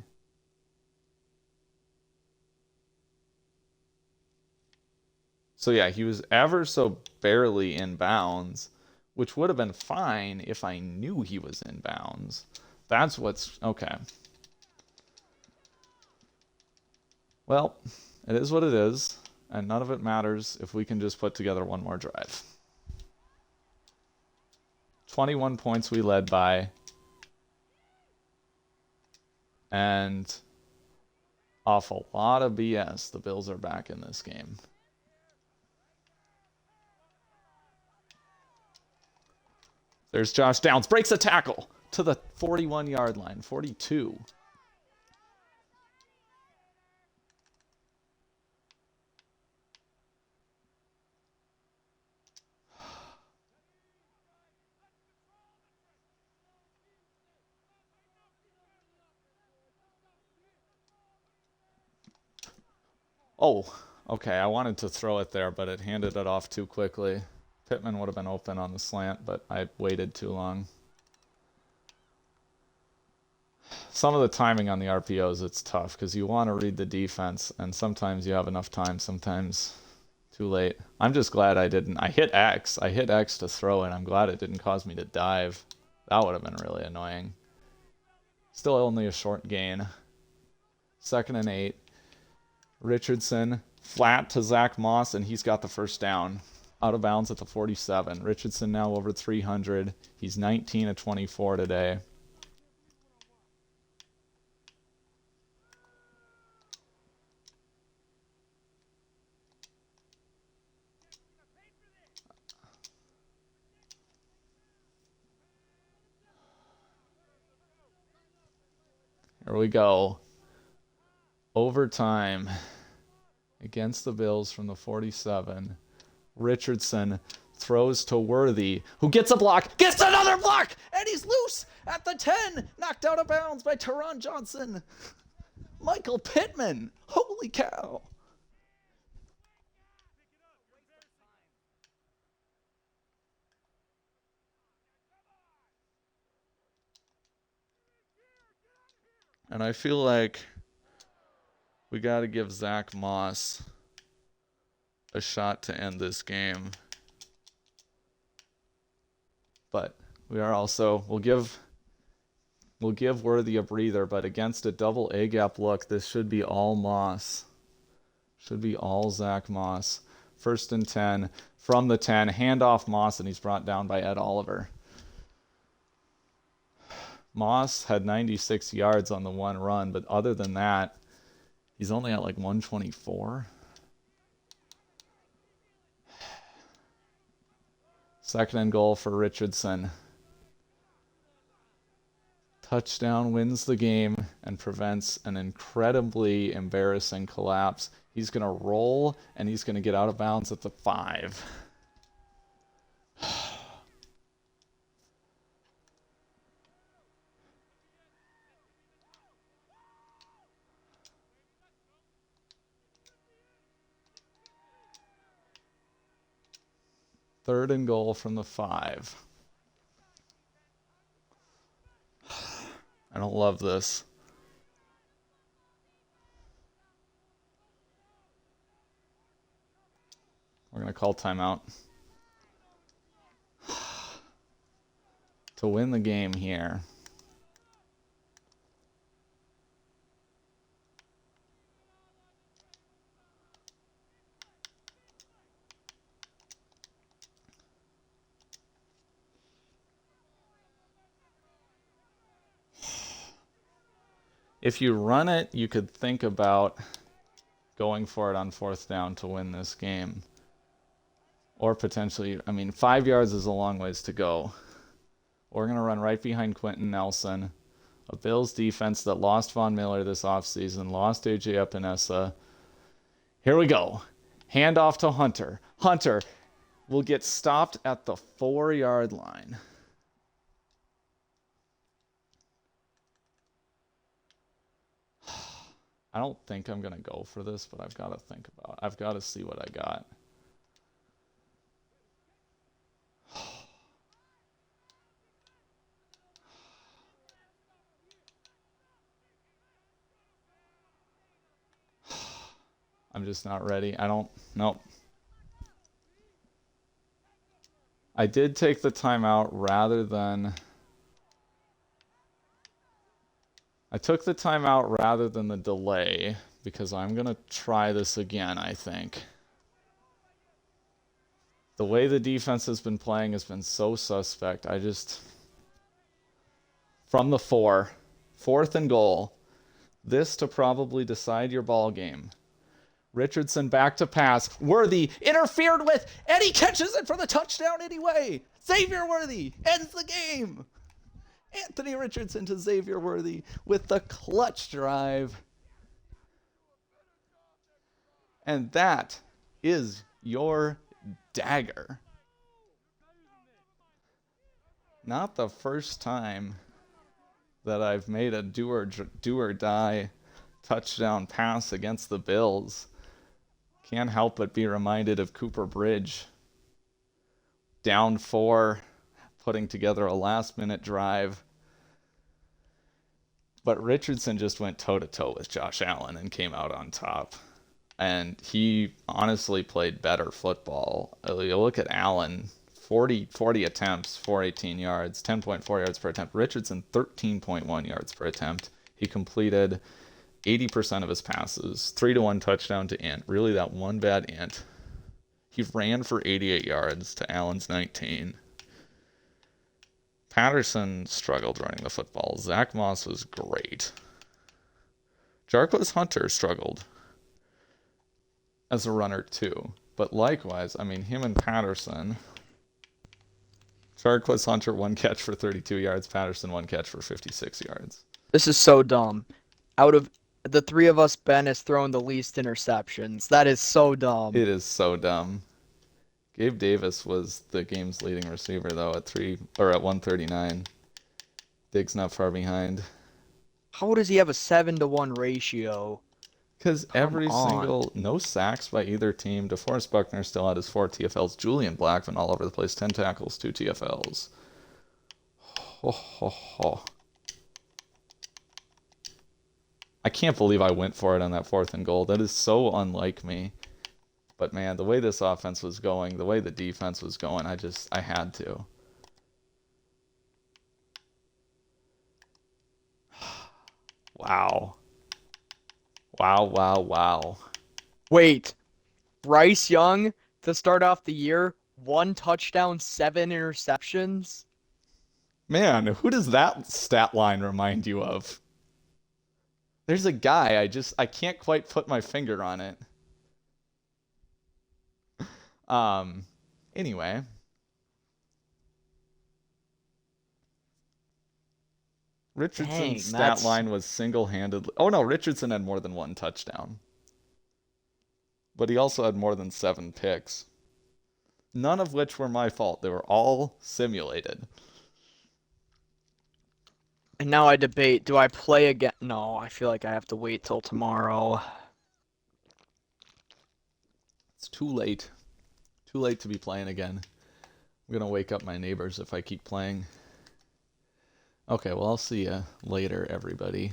So yeah, he was ever so barely in bounds, which would have been fine if I knew he was in bounds. That's what's okay. Well, it is what it is, and none of it matters if we can just put together one more drive. 21 points we led by. And off a lot of BS, the Bills are back in this game. There's Josh Downs, breaks a tackle to the 41-yard line, 42. Oh, okay, I wanted to throw it there, but it handed it off too quickly. Pittman would have been open on the slant, but I waited too long. Some of the timing on the RPOs, it's tough because you want to read the defense, and sometimes you have enough time, sometimes Too late. I'm just glad I didn't. I hit X. I hit X to throw, and I'm glad it didn't cause me to dive. That would have been really annoying. Still only a short gain. 2nd and 8. Richardson flat to Zach Moss, and he's got the first down. Out of bounds at the 47. Richardson now over 300. He's 19 of 24 today. Here we go. Overtime against the Bills from the 47. Richardson throws to Worthy, who gets a block, gets another block, and he's loose at the 10. Knocked out of bounds by Teron Johnson. Michael Pittman. Holy cow. And I feel like we got to give Zach Moss a shot to end this game. But we are also, we'll give Worthy a breather, but against a double A-gap look, this should be all Moss. Should be all Zach Moss. 1st and 10 from the 10, handoff Moss, and he's brought down by Ed Oliver. Moss had 96 yards on the one run, but other than that, he's only at like 124. 2nd and goal for Richardson. Touchdown wins the game and prevents an incredibly embarrassing collapse. He's going to roll, and he's going to get out of bounds at the 5. 3rd and goal from the 5. I don't love this. We're going to call timeout. To win the game here. If you run it, you could think about going for it on 4th down to win this game. Or potentially, 5 yards is a long ways to go. We're going to run right behind Quentin Nelson, a Bills defense that lost Von Miller this offseason, lost A.J. Epinesa. Here we go. Handoff to Hunter. Hunter will get stopped at the 4-yard line. I don't think I'm going to go for this, but I've got to see what I got. I'm just not ready. Nope. I did take the timeout I took the timeout rather than the delay because I'm going to try this again, I think. The way the defense has been playing has been so suspect. From the 4, 4th and goal, this to probably decide your ball game. Richardson back to pass. Worthy interfered with, and he catches it for the touchdown anyway. Xavier Worthy ends the game. Anthony Richardson to Xavier Worthy with the clutch drive. And that is your dagger. Not the first time that I've made a do or die touchdown pass against the Bills. Can't help but be reminded of Cooper Bridge. Down 4, putting together a last-minute drive. But Richardson just went toe-to-toe with Josh Allen and came out on top. and he honestly played better football. You look at Allen, 40 attempts, 418 yards, 10.4 yards per attempt. Richardson, 13.1 yards per attempt. He completed 80% of his passes, 3-1 touchdown to Ant. Really, that one bad Ant. He ran for 88 yards to Allen's 19. Patterson struggled running the football. Zach Moss was great. Jarquez Hunter struggled as a runner too. But likewise, I mean, him and Patterson. Jarquez Hunter, 1 catch for 32 yards. Patterson, 1 catch for 56 yards. This is so dumb. Out of the three of us, Ben has thrown the least interceptions. That is so dumb. It is so dumb. Gabe Davis was the game's leading receiver though at 139. Diggs not far behind. How does he have a 7-to-1 ratio? Because no sacks by either team. DeForest Buckner still had his 4 TFLs. Julian Blackman all over the place, 10 tackles, 2 TFLs. Ho, ho, ho. I can't believe I went for it on that 4th and goal. That is so unlike me. But man, the way this offense was going, the way the defense was going, I had to. Wow. Wow. Wait, Bryce Young to start off the year, 1 touchdown, 7 interceptions? Man, who does that stat line remind you of? There's a guy, I can't quite put my finger on it. Anyway. Richardson's stat line was single-handedly... Oh, no, Richardson had more than 1 touchdown. But he also had more than 7 picks. None of which were my fault. They were all simulated. And now I debate, do I play again? No, I feel like I have to wait till tomorrow. It's too late. Too late to be playing again. I'm going to wake up my neighbors if I keep playing. Okay, well, I'll see you later, everybody.